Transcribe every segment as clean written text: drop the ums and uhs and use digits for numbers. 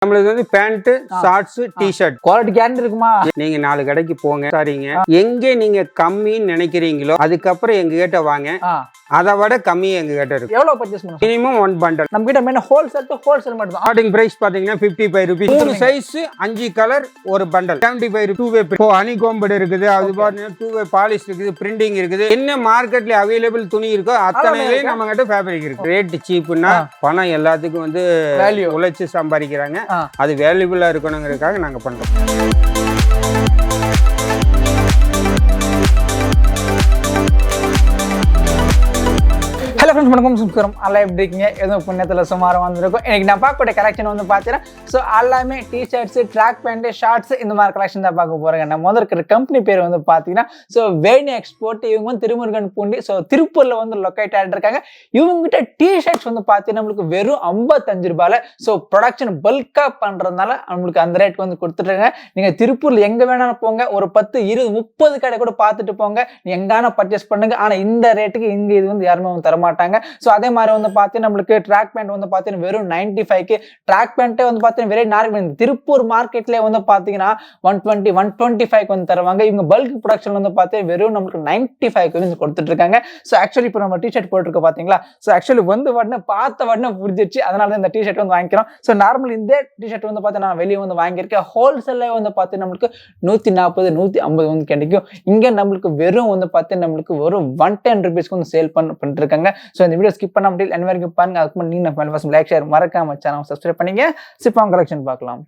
நம்மளுக்கு வந்து pant, shorts, T-shirt quality guarantee இருக்குமா? நீங்க 4 கடைக்கு போங்க, சரிங்க. எங்க நீங்க கம்மின்னு நினைக்கிறீங்களோ அதுக்கப்புறம் எங்க கிட்ட வாங்க. அதை விட கம்மி எங்க கிட்ட இருக்கு. எவ்வளவு பர்ச்சேஸ் பண்ணுங்க? Minimum 1 bundle. நம்ம கிட்ட மெயினா ஹோல்சேல் டு ஹோல்சேல் மட்டும் தான். ஸ்டார்டிங் பிரைஸ் பாத்தீங்கன்னா 55 rupees. 3 சைஸ் 5 கலர் ஒரு பண்டல் 75 2 வே. இப்போ ஹனிகோம்பட் இருக்குது, அது பாத்தீங்கன்னா 2 வே பாலிஷ் இருக்குது, பிரிண்டிங் இருக்குது. என்ன மார்க்கெட்ல அவைலபிள் துணி இருக்கோ அத்தனையிலே நம்ம கிட்ட ஃபேப்ரிக் இருக்கு. ரேட் சீப்னா பணம் எல்லாத்துக்கும் வந்து உழைச்சு சம்பாதிக்கிறாங்க. அது வேல்யூபிளா இருக்கணுங்கிறதுக்காக நாங்க பண்றோம். ஹலோ ஃப்ரெண்ட்ஸ், வணக்கம். சுக்கரம் எல்லாம் எப்படி இருக்கீங்க? எதுவும் புண்ணியத்தில் சுமாரம் வந்திருக்கும். எனக்கு நான் பார்க்கக்கூடிய கலெக்ஷன் வந்து பார்த்தீங்கன்னா எல்லாமே டிஷர்ட்ஸு, ட்ராக் பேண்ட்டு, ஷார்ட்ஸு இந்த மாதிரி கலெக்ஷன் தான் பார்க்க போகிறேங்க. நம்ம முதல் இருக்கிற கம்பெனி பேர் வந்து பார்த்தீங்கன்னா வேணி எக்ஸ்போர்ட். இவங்க வந்து திருமுருகன் பூண்டி திருப்பூரில் வந்து லொக்கேட் ஆகிட்டு இருக்காங்க. இவங்ககிட்ட டிஷர்ட்ஸ் வந்து பார்த்தீங்கன்னா நம்மளுக்கு வெறும் 55 ரூபாயில் ப்ரொடக்ஷன் பல்காக பண்ணுறதுனால நம்மளுக்கு அந்த ரேட் வந்து கொடுத்துட்ருக்காங்க. நீங்கள் திருப்பூரில் எங்கே வேணாலும் போங்க, ஒரு 10 20 30 கடை கூட பார்த்துட்டு போங்க, நீ எங்கான பர்ச்சேஸ் பண்ணுங்க. ஆனால் இந்த ரேட்டுக்கு இங்கே இது வந்து யாருமே வந்து தரமாட்டாங்க. அதே மாதிரி வந்து பார்த்தீங்கன்னா நம்மளுக்கு ட்ராக் பேண்ட் வந்து பார்த்தீங்கன்னா வெறும் 95க்கு ட்ராக் பேண்ட்டே வந்து பார்த்தீங்கன்னா வெரி நார்மல். திருப்பூர் மார்க்கெட்லேயே வந்து பார்த்தீங்கன்னா 120 125க்கு வந்து தருவாங்க. இவங்க பல்க் ப்ரொடக்ஷன் வந்து பார்த்தீங்கன்னா வெறும் நம்மளுக்கு 95க்கு வந்து கொடுத்துட்டு இருக்காங்க. ஆக்சுவலி இப்போ நம்ம டிஷர்ட் போட்டுருக்க பார்த்தீங்களா, ஆக்சுவலி வந்து உடனே பார்த்த உடனே புரிஞ்சிச்சு, அதனால தான் இந்த டிஷர்ட் வந்து வாங்கிக்கிறோம். நார்மல் இந்த டிஷர்ட் வந்து பார்த்தீங்கன்னா நான் வெளியே வந்து வாங்கியிருக்கேன். ஹோல்சேல்ல வந்து பார்த்தீங்கன்னா நம்மளுக்கு 140 150 வந்து கிடைக்கும். இங்கே நம்மளுக்கு வெறும் வந்து பார்த்தீங்கன்னா நம்மளுக்கு வெறும் 110 rupeesக்கு வந்து சேல் பண்ணிட்டு இருக்காங்க. இந்த வீடியோ ஸ்கிப் பண்ண முடியல, என்ன வரைக்கும் பாருங்க. அதுக்கு முன்னாடி நீங்க நம்ம ஃபர்ஸ்ட் லைக் ஷேர் மறக்காம சேனலை சப்ஸ்கிரைப் பண்ணீங்க. சிப்பாங் கலெக்ஷன் பார்க்கலாம்.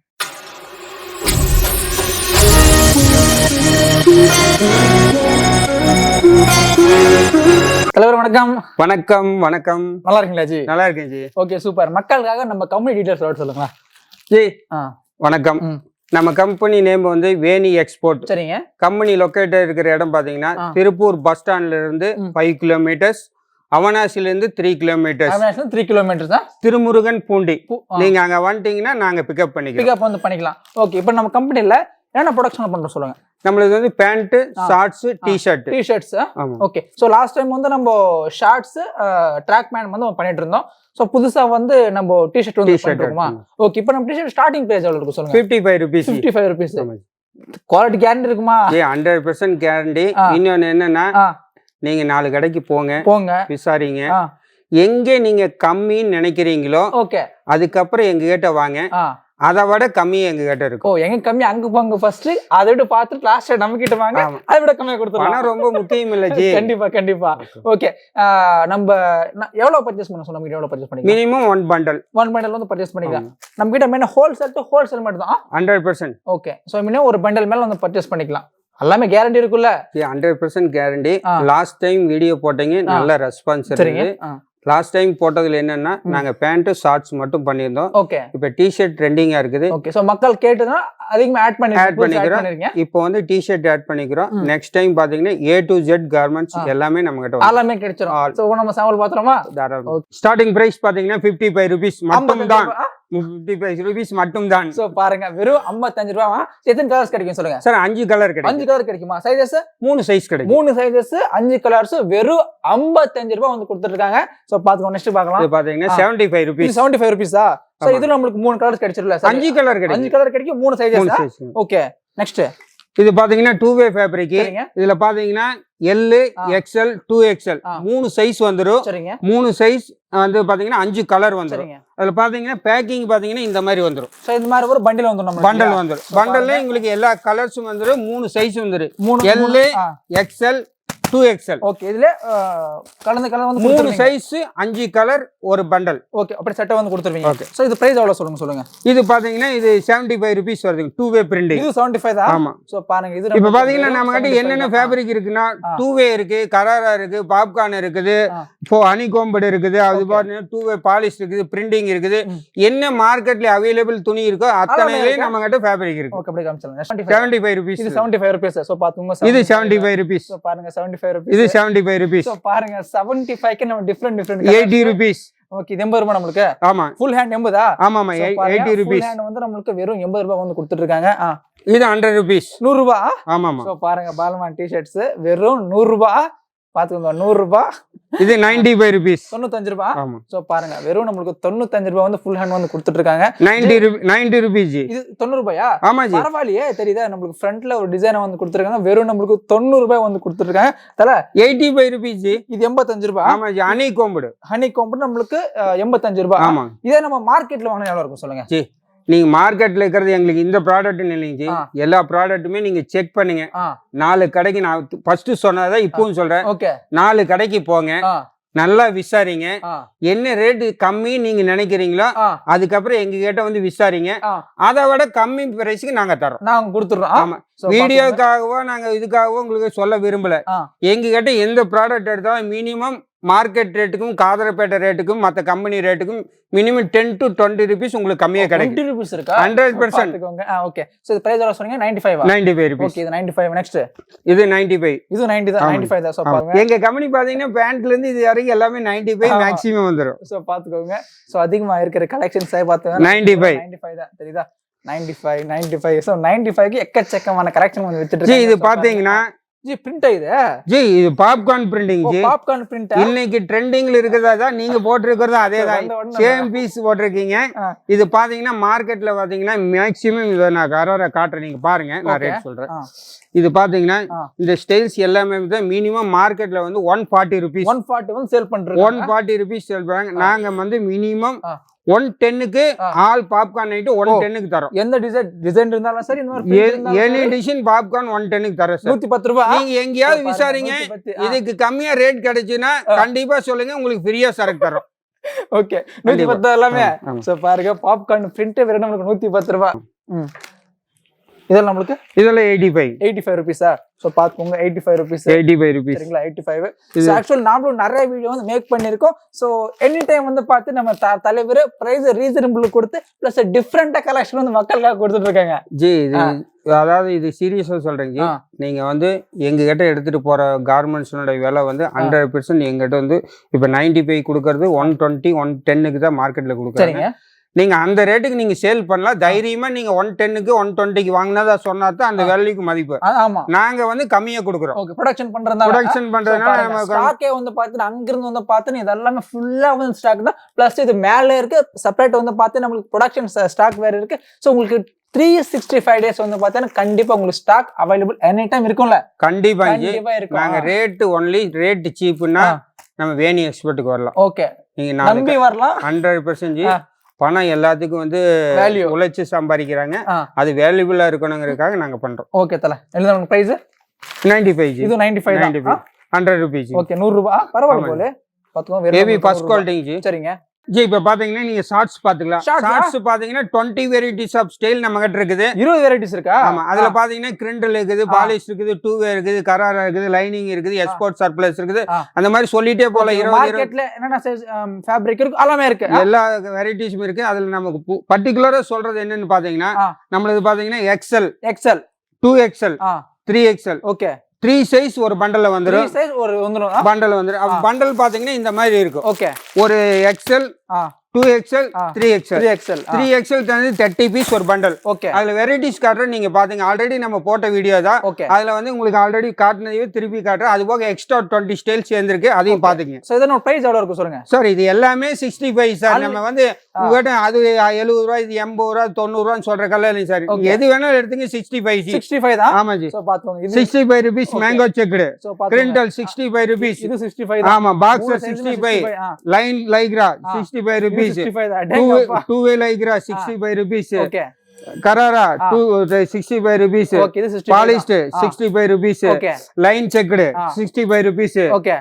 தலைவர் வணக்கம். வணக்கம். வணக்கம். நல்லா இருக்கீங்களா ஜி? நல்லா இருக்கேன் ஜி. Okay, super. மக்களுக்காக நம்ம கம்பெனி டீடைல்ஸ் சொல்லுங்களா ஜி? வணக்கம். நம்ம கம்பெனி நேம் வந்து வேணி எக்ஸ்போர்ட். சரிங்க. கம்பெனி லொக்கேட் இருக்கிற இடம் பாத்தீங்கன்னா திருப்பூர் பஸ் ஸ்டாண்ட்ல இருந்து 5 கிலோமீட்டர்ஸ், அவனாசில இருந்து 3 கிலோமீட்டர்ஸ். 3 கிலோமீட்டர்ஸ் தான் திருமுருகன் பூண்டி. நீங்க அங்க வந்துட்டீங்கன்னா நாங்க பிக்கப் பண்ணிக்கலாம். ஓகே, இப்போ நம்ம கம்பெனில என்ன ப்ரொடக்ஷன் பண்றோம் சொல்லுங்க. நம்மளுக்கு வந்து pant, shorts, T-shirts. Okay, last time வந்து நம்ம ஷார்ட்ஸ், ட்ராக் பேண்ட் வந்து பண்ணிட்டு இருந்தோம். புதுசா வந்து நம்ம டி-ஷர்ட் வந்து பண்ணிருக்கோமா? ஓகே, இப்போ நம்ம டி-ஷர்ட் ஸ்டார்டிங் பிரைஸ் எவ்வளவு இருக்கு சொல்லுங்க? 55 rupees. 55 rupees. குவாலிட்டி கேரண்டி இருக்குமா? 100% கேரண்டி. இன்னொன்னு என்னன்னா, நீங்க 4 கடைக்கு போங்க, விசாரிங்க. எங்க நீங்க கம்மின்னு நினைக்கிறீங்களோ அதுக்கப்புறம் எங்க கிட்ட வாங்க. அதை விட கம்மி எங்க கிட்ட இருக்கும். எங்க கம்மி அங்க போங்க ஃபர்ஸ்ட், அதை விட பார்த்துட்டு லாஸ்ட் நம்ம கிட்ட வாங்க, அதை விட கம்மியா கொடுத்துருவோம். பணம் ரொம்ப முக்கியம் இல்ல ஜி. கண்டிப்பா. ஓகே, நம்ம எவ்வளவு பர்ச்சேஸ் பண்ண சொன்னோம்? எவ்வளவு பர்ச்சேஸ் பண்ணி? மினிமம் 1 bundle வந்து பர்ச்சேஸ் பண்ணிக்கலாம். நம்ம கிட்ட மெயினா ஹோல்சேல் டு ஹோல்சேல் மட்டும் தான். 100%. ஓகே, மினிமம் ஒரு பண்டல் மேல வந்து பர்ச்சேஸ் பண்ணிக்கலாம். எல்லாமே கேரண்டி இருக்குல்ல? 100% கேரண்டி. லாஸ்ட் டைம் வீடியோ போட்டீங்க, நல்ல ரெஸ்பான்ஸ் இருக்கு. லாஸ்ட் டைம் போட்டதுல என்னன்னா நாங்க பேண்ட், ஷார்ட்ஸ் மட்டும் பண்ணியிருந்தோம். இப்ப டி-ஷர்ட் ட்ரெண்டிங்கா இருக்குது. மக்கள் கேட்டதுனா அதிகமா ஆட் பண்ணிக்கிறோம். இப்போ வந்து டி-ஷர்ட் ஆட் பண்ணிக்கிறோம். நெக்ஸ்ட் டைம் பாத்தீங்கன்னா A to Z கார்மெண்ட்ஸ் எல்லாமே நம்ம கிட்ட எல்லாமே கிடைச்சிரும். சோ நம்ம சாம்பிள் பாத்துறோமா? ஸ்டார்டிங் பிரைஸ் பாத்தீங்கன்னா 55 rupees மட்டும் தான். 55 rupees மட்டும் தான். பாருங்க, வெறும் 55 ரூபாய். எத்தனை கலர்ஸ் கிடைக்கும் சொல்லுங்க சார்? 5 கலர் கிடைக்கும். 5 கலர் கிடைக்குமா? சைஸஸ் 3 சைஸ் கிடைக்கும். 3 சைஸஸ் 5 கலர்ஸ் வெறும் 55 ரூபாய் வந்து கொடுத்துட்டு இருக்காங்க. பாத்துக்கோ, நெக்ஸ்ட் பார்க்கலாம். இது பாத்தீங்கன்னா 75 rupees. 75 rupees-ஆ? இது நம்மளுக்கு 3 கலர்ஸ் கிடைச்சிருல? 5 கலர் கிடைக்கும். 5 கலர் கிடைக்கும், 3 சைஸஸ். ஓகே, நெக்ஸ்ட் இது பாத்தீங்கன்னா 2 வே ஃபேப்ரிக். இதுல பாத்தீங்கன்னா L, XL, 2XL 3 சைஸ் வந்துரும். 3 சைஸ் வந்து பாத்தீங்கன்னா 5 கலர் வந்துரும். அதுல பாத்தீங்கன்னா பேக்கிங் பாத்தீங்கன்னா இந்த மாதிரி வந்துரும். இந்த மாதிரி ஒரு பண்டில் வந்துரும். பண்டல் வந்துரும். பண்டல்ல உங்களுக்கு எல்லா கலர்ஸும் வந்துரும். 3 சைஸ் வந்துரும். L, XL, 2XL. ஓகே, இதுல கலந்த கலர் வந்து 3 சைஸ் 5 கலர் ஒரு பண்டல். ஓகே, அப்படி செட்டை வந்து கொடுத்துருவீங்க. ஓகே, இது பிரைஸ் எவ்வளவு சொல்லுங்க. இது பாத்தீங்கன்னா இது 75 rupees வருது. 2 வே பிரிண்டிங். இது 75 தான். ஆமா. பாருங்க, இது இப்ப பாத்தீங்கன்னா நம்ம கிட்ட என்னென்ன ஃபேப்ரிக் இருக்குன்னா 2 வே இருக்கு, கராரா இருக்கு, பாப்கார்ன் இருக்குது, இப்போ ஹனிகோம்பட் இருக்குது, அது பாத்தீங்கன்னா 2 வே பாலிஷ் இருக்குது, பிரிண்டிங் இருக்குது. என்ன மார்க்கெட்ல அவைலபிள் துணி இருக்கோ அத்தனையிலே நம்ம கிட்ட ஃபேப்ரிக் இருக்கு. ஓகே, அப்படி காமிச்சலாம். 75 rupees. இது 75 rupees. பாத்துங்க, இது 75 rupees. பாருங்க, 75 rupees. இது 75 rupees. பாருங்க, 75க்கு நம்ம டிஃபரண்ட் 80 rupees. ஓகே, இது 80 ரூபாய் நம்மளுக்கு. ஆமா, ஃபுல் ஹேண்ட் 80. ஆமா, 80 rupees. ஃபுல் ஹேண்ட் வந்து நம்மளுக்கு வெறும் 80 ரூபாய் வந்து கொடுத்துட்டு இருக்காங்க. இது 100 rupees. 100 ரூபாய். ஆமா. பாருங்க, பால்மான் டி-ஷர்ட்ஸ் வெறும் 100 ரூபாய். பாத்துக்கோங்க 100 ரூபாய். இது 95 rupees. 95 ரூபாய். ஆமா. சோ பாருங்க வெறும் நம்மளுக்கு 95 ரூபாய் வந்து ஃபுல் ஹேண்ட் வந்து கொடுத்துட்டு இருக்காங்க. 90 rupees ஜி. இது 90 ரூபாயா? ஆமா ஜி. பரவாயில்லையே தெரியுதா நம்மளுக்கு ஃப்ரண்ட்ல ஒரு டிசைனை வந்து கொடுத்துருக்காங்க. வெறும் நம்மளுக்கு 90 ரூபாய் வந்து கொடுத்துருக்காங்க. தல 85 rupees ஜி. இது 85 ரூபாய். ஆமா ஜி. ஹனி கோம்பு நம்மளுக்கு 85 ரூபாய். ஆமா. இதே நம்ம மார்க்கெட்ல வாங்கினா எவ்வளவு இருக்கும் சொல்லுங்க ஜி. நீங்க மார்க்கெட்ல இருக்கிறது எங்களுக்கு இந்த ப்ராடக்ட் இல்லைங்க, எல்லா ப்ராடக்ட்டுமே நீங்க செக் பண்ணுங்க. 4 கடைக்கு நான் ஃபர்ஸ்ட் சொன்னதான் இப்பவும் சொல்றேன். 4 கடைக்கு போங்க, நல்லா விசாரிங்க. என்ன ரேட்டு கம்மி நீங்க நினைக்கிறீங்களோ அதுக்கப்புறம் எங்க கிட்ட வந்து விசாரிங்க. அதை விட கம்மி பிரைஸ்க்கு நாங்க தரோம், நாங்க கொடுத்துறோம். ஆமா. வீடியோக்காகவோ நாங்க இதுக்காகவோ உங்களுக்கு சொல்ல விரும்பல. எங்க கிட்ட எந்த ப்ராடக்ட் எடுத்தாலும் மினிமம் மார்க்கெட் ரேட்டுக்கும் காதரப்பேட்டை ரேட்டுக்கும் மற்ற கம்பெனி ரேட்டுக்கும் மினிமம் 10 to 20 rupees உங்களுக்கு கம்மியா கிடைக்கும். 20 rupees இருக்கா? 100%. ஓகே. சோ இது பிரைஸ் எவ்வளவு சொன்னீங்க? 95. 95 rupees. ஓகே, இது 95. நெக்ஸ்ட் இது 95. இது 90 தான். 95 தான். சோ பாருங்க எங்க கம்பெனி பாத்தீங்கன்னா பேண்ட்ல இருந்து இது வரைக்கும் எல்லாமே 95 மேக்ஸிமம் வந்துரும். சோ பாத்துக்கோங்க. சோ அதிகமா இருக்கிற கலெக்ஷன்ஸ் பாத்துங்க. 95 தான் தெரியுதா? 95. சோ 95 க்கு எக்கச்சக்கமான கலெக்ஷன் வந்து வித்துட்டு இருக்காங்க. இது பாத்தீங்கன்னா ஜி பிரிண்ட் இது ஜி, இது popcorn printing G. Popcorn print இன்னைக்கு ட்ரெண்டிங்ல இருக்கிறதா நீங்க போட்டுருக்கிறது அதேதான், சேம் பீஸ் போட்டிருக்கீங்க. இது பாத்தீங்கன்னா மார்க்கெட்ல பாத்தீங்கன்னா மேக்ஸிமம் இதை நான் கரோர காட்டுறேன், நீங்க பாருங்க, நான் ரேட் சொல்றேன். இது பாத்தீங்கன்னா இந்த ஸ்டைல்ஸ் எல்லாமே மினிமம் மார்க்கெட்ல வந்து 140 rupees 140 வந்து சேல் பண்றோம். 140 rupees சேல் பண்றாங்க. நாங்க வந்து மினிமம் 110க்கு ஆல் பாப்கார்ன் ஐட்டம் 110க்கு தரோம். எந்த டிசைன் இருந்தாலும் சரி, எனி டிசைன் பாப்கார்ன் 110க்கு தரோம் சார். 110 ரூபாய். நீங்க எங்கயாவது விசாரிங்க, இதுக்கு கம்மியா ரேட் கிடைச்சுன்னா கண்டிப்பா சொல்லுங்க, உங்களுக்கு ஃப்ரீயா சரக்கு தரோம். ஓகே, 110 எல்லாமே. சோ பாருங்க பாப்கார்ன் பிரிண்ட் வெறும் நமக்கு 110 ரூபாய். இதெல்லாம் நம்மளுக்கு 85 rupees. சோ பாத்துங்க 85 rupees. சரிங்களா? 85. சோ ஆக்சுவலி நாமளும் நிறைய வீடியோ வந்து மேக் பண்ணிருக்கோம். சோ எனி டைம் வந்து பார்த்து நம்ம தலைவர் பிரைஸ் ரீசனபிள் கொடுத்து பிளஸ் டிஃபரெண்டா கலெக்ஷன் வந்து மக்களுக்காக கொடுத்துட்டு இருக்காங்க ஜி. அதாவது இது சீரியஸா சொல்றேங்க, நீங்க வந்து எங்க கிட்ட எடுத்துட்டு போற கார்மெண்ட்ஸோட விலை வந்து 100% எங்கிட்ட வந்து இப்ப 95 கொடுக்கறது 120 110க்கு தான் மார்க்கெட்ல கொடுக்குறாங்க. நீங்க அந்த ரேட்டுக்கு நீங்க சேல் பண்ணலாம் தைரியமா. நீங்க 110க்கு 120க்கு வாங்கினதா சொன்னாதான் அந்த வேல்யூக்கு மதிப்பு. நாங்க வந்து கம்மியா கொடுக்குறோம். ப்ரொடக்ஷன் பண்றதுனால நம்ம ஸ்டாக்கே வந்து பாத்து அங்க இருந்து வந்து பாத்து இது எல்லாமே ஃபுல்லா வந்து ஸ்டாக் தான். பிளஸ் இது மேல இருக்கு செப்பரேட் வந்து பாத்து நம்மளுக்கு ப்ரொடக்ஷன் ஸ்டாக் வேற இருக்கு. சோ உங்களுக்கு 365 days வந்து பாத்தீங்கன்னா கண்டிப்பா உங்களுக்கு ஸ்டாக் அவைலபிள் எனி டைம் இருக்கும்ல? கண்டிப்பா இருக்கும். நாங்க ரேட் ஒன்லி ரேட் சீப்னா நம்ம வேணி எக்ஸ்பர்ட்டுக்கு வரலாம். ஓகே, நீங்க நம்பி வரலாம். 100% பணம் எல்லாத்துக்கும் வந்து உழைச்சு சம்பாதிக்கிறாங்க, அது வேல்யூபிளா இருக்கணுங்கிறதுக்காக நாங்க பண்றோம். ஓகே தல, எழுதுங்க பிரைஸ் 95. இது 95 தான். 100 rupees. ஓகே, 100 ரூபாய். பரவாயில்லை போல. பாத்துக்கோங்க ஹெவி ஃபர்ஸ்ட் குவாலிட்டி. சரிங்க ஜி. இப்ப பாத்தீங்கன்னா நீங்க ஷார்ட்ஸ் பாத்துக்கலாம். ஷார்ட்ஸ் பாத்தீங்கன்னா 20 வெரைட்டிஸ் ஆஃப் ஸ்டைல் நம்ம கிட்ட இருக்குது. 20 வெரைட்டிஸ் இருக்கா? ஆமா. அதுல பாத்தீங்கன்னா கிரிண்டல் இருக்குது, பாலிஷ் இருக்குது, 2 வே இருக்குது, கராரா இருக்குது, லைனிங் இருக்குது, எக்ஸ்போர்ட் சர்ப்ளஸ் இருக்குது. அந்த மாதிரி சொல்லிட்டே போல. 20 மார்க்கெட்ல என்னென்ன சைஸ் ஃபேப்ரிக் இருக்கு எல்லாமே இருக்கு, எல்லா வெரைட்டிஸும் இருக்கு. அதுல நமக்கு பர்టిక్యులரா சொல்றது என்னன்னு பாத்தீங்கன்னா நம்மளுக்கு பாத்தீங்கன்னா XL 2XL 3XL. Okay, 3 size ஒரு பண்டல்ல வந்துரும். பண்டல் வந்துரும். பண்டல் பாத்தீங்கன்னா இந்த மாதிரி இருக்கும். ஓகே, ஒரு XL 2XL 3XL 30 பீஸ் ஒரு பண்டல். ஓகே, அதுல வெரைட்டிஸ் காட்டுறேன், நீங்க பாத்தீங்க ஆல்ரெடி நம்ம போட்ட வீடியோ தான். அதுல வந்து உங்களுக்கு ஆல்ரெடி காட்டுனதையே திருப்பி காட்டுறேன். அது போக எக்ஸ்ட்ரா 20 ஸ்டைல் சேர்ந்திருக்கு, அதையும் பாத்துக்கங்க. சோ இதனோட பிரைஸ் எவ்வளவு இருக்கு சொல்லுங்க சார்? இது எல்லாமே 65 சார். நம்ம வந்து உங்ககிட்ட அது 70 ரூபாய், இது 80 ரூபாய், 90 ரூபான்னு சொல்ற கல்ல இல்லைங்க சார். எது வேணாலும் எடுத்துங்க. 65 தான். ஆமா ஜி. 65 rupees mango checked. கிரிண்டல் 65 rupees. இது 65 ஆமா. Boxer 65. Line lycra 65 rupees. 2 way lycra 65 rupees. Okay, கராரா 65 rupees. பாலிஸ்ட் 65 rupees. Line checked 65 rupees. Okay,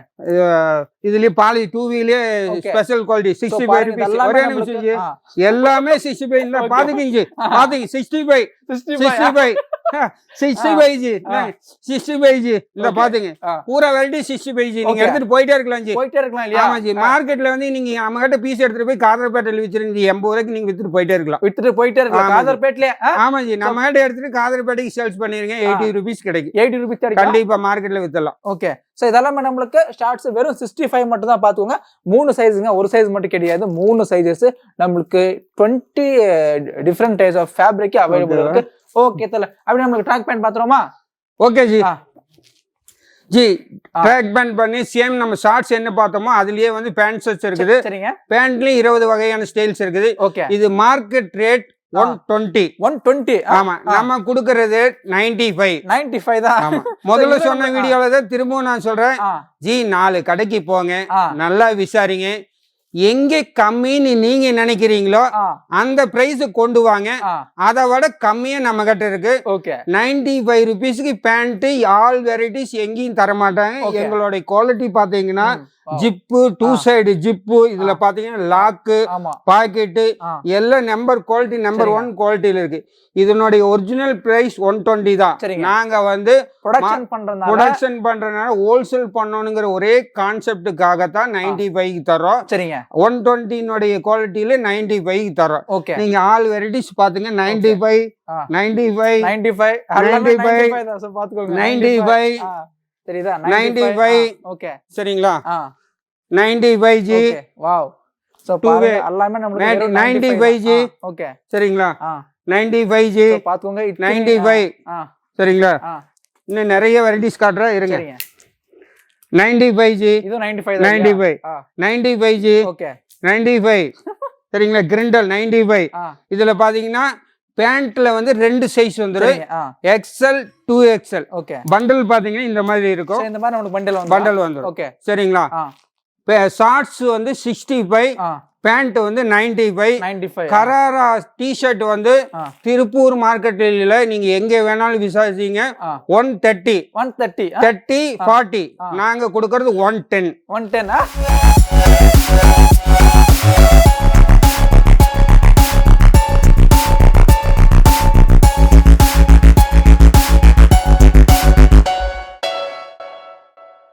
இதுலயே பாலி 2 வீலே ஸ்பெஷல் குவாலிட்டி 65 rupees. ஒரே நிமிஷம் ஜி, எல்லாமே 65 தான். பாத்துக்கிங்க பாத்துங்க 65 ஜி. 65 ஜி. இந்த பாத்துங்க பூரா வெரைட்டி 65 ஜி. நீங்க எடுத்துட்டு போயிட்டே இருக்கலாம் ஜி. இல்லையா? ஆமா ஜி. மார்க்கெட்ல வந்து நீங்க நம்ம கிட்ட பீஸ் எடுத்துட்டு போய் காதர்பேட்டையில வித்துறீங்க 80 ரூபாய்க்கு நீங்க வித்துட்டு போயிட்டே இருக்கலாம். காதர்பேட்லயே. ஆமா ஜி. நம்ம கிட்ட எடுத்துட்டு காதர்பேட்டைக்கு சேல்ஸ் பண்ணிருங்க. 80 rupees கிடைக்கும். 80 rupees கிடைக்கும். கண்டிப்பா மார்க்கெட்ல வித்தலாம். ஓகே, சோ இதெல்லாம் நம்மளுக்கு ஷார்ட்ஸ் வெறும் 65 மட்டும் தான். பாத்துக்கோங்க 3 சைஸ்ங்க, ஒரு சைஸ் மட்டும் கிடையாது, 3 சைஸஸ் நம்மளுக்கு 20 different types of fabric available இருக்கு. ஓகே தல, அப்படி நம்மளுக்கு ட்ராக் பேண்ட் பாத்துறோமா? Okay ji. Ji track pant பண்ணி சேம் நம்ம ஷார்ட்ஸ் என்ன பார்த்தோமோ அதுலயே வந்து பேண்ட் ஷர்ட்ஸ் இருக்குது. சரிங்க. பேண்ட்லயும் 20 வகையான ஸ்டைல்ஸ் இருக்குது. ஓகே. இது மார்க்கெட் ரேட் 120. ஆமா, நம்ம குடுக்கறது 95 தான். ஆமா, முதல்ல சொன்ன வீடியோல தான் திரும்பவும் நான் சொல்றேன். ஜி 4 கடைக்கு போங்க, நல்லா விசாரிங்க. எங்க கம்மின்னு நீங்க நினைக்கிறீங்களோ அந்த பிரைஸ் கொண்டு வாங்க. அதை விட கம்மியா நம்ம கிட்ட இருக்கு. 95 ருபீஸ்க்கு பேண்ட் ஆல் வெரைட்டிஸ் எங்கேயும் தர மாட்டாங்க. எங்களுடைய குவாலிட்டி பாத்தீங்கன்னா ஜிப்பு, 2 சைடு ஜிப்பு, இதுல பாத்தீங்கன்னா லாக்கு, பாக்கெட்டு எல்லாம் குவாலிட்டி நம்பர் 1 குவாலிட்டியில இருக்கு. இதனுடைய ஒரிஜினல் பிரைஸ் 120 தான். நாங்க வந்து ப்ரொடக்ஷன் பண்றதுனால ஹோல்சேல் பண்ணணுங்கிற ஒரே கான்செப்டுக்காக தான் 95 தரோம். 120 குவாலிட்டியில 95 தரோம். நீங்க ஆல் வெரைட்டிஸ் பாத்தீங்க 95 சரிங்களா? 95 ஜி. வாவ். சோ பாருங்க எல்லாமே நமக்கு 95 ஜி. ஓகே சரிங்களா? 95 ஜி பாத்துங்க. 95 சரிங்களா? இன்னும் நிறைய வெரைட்டிஸ் காட்றேன் இருங்க. 95 ஜி. இது 95 ஜி. ஓகே 95 சரிங்களா? கிரிண்டல் 95. இதுல பாத்தீங்கன்னா பேண்ட்ல வந்து 2 சைஸ் வந்துரும். XL 2XL. ஓகே. பண்டல் பாத்தீங்கன்னா இந்த மாதிரி இருக்கும். இந்த மாதிரி நமக்கு பண்டல் வந்துரும். ஓகே சரிங்களா? ஷார்ட்ஸ் வந்து 65, பேண்ட் வந்து 95. கராரா டி-ஷர்ட் வந்து திருப்பூர் மார்க்கெட்ல நீங்க எங்க வேணாலும் விசாரிச்சீங்க 130 30 40. நாங்க கொடுக்கறது 110.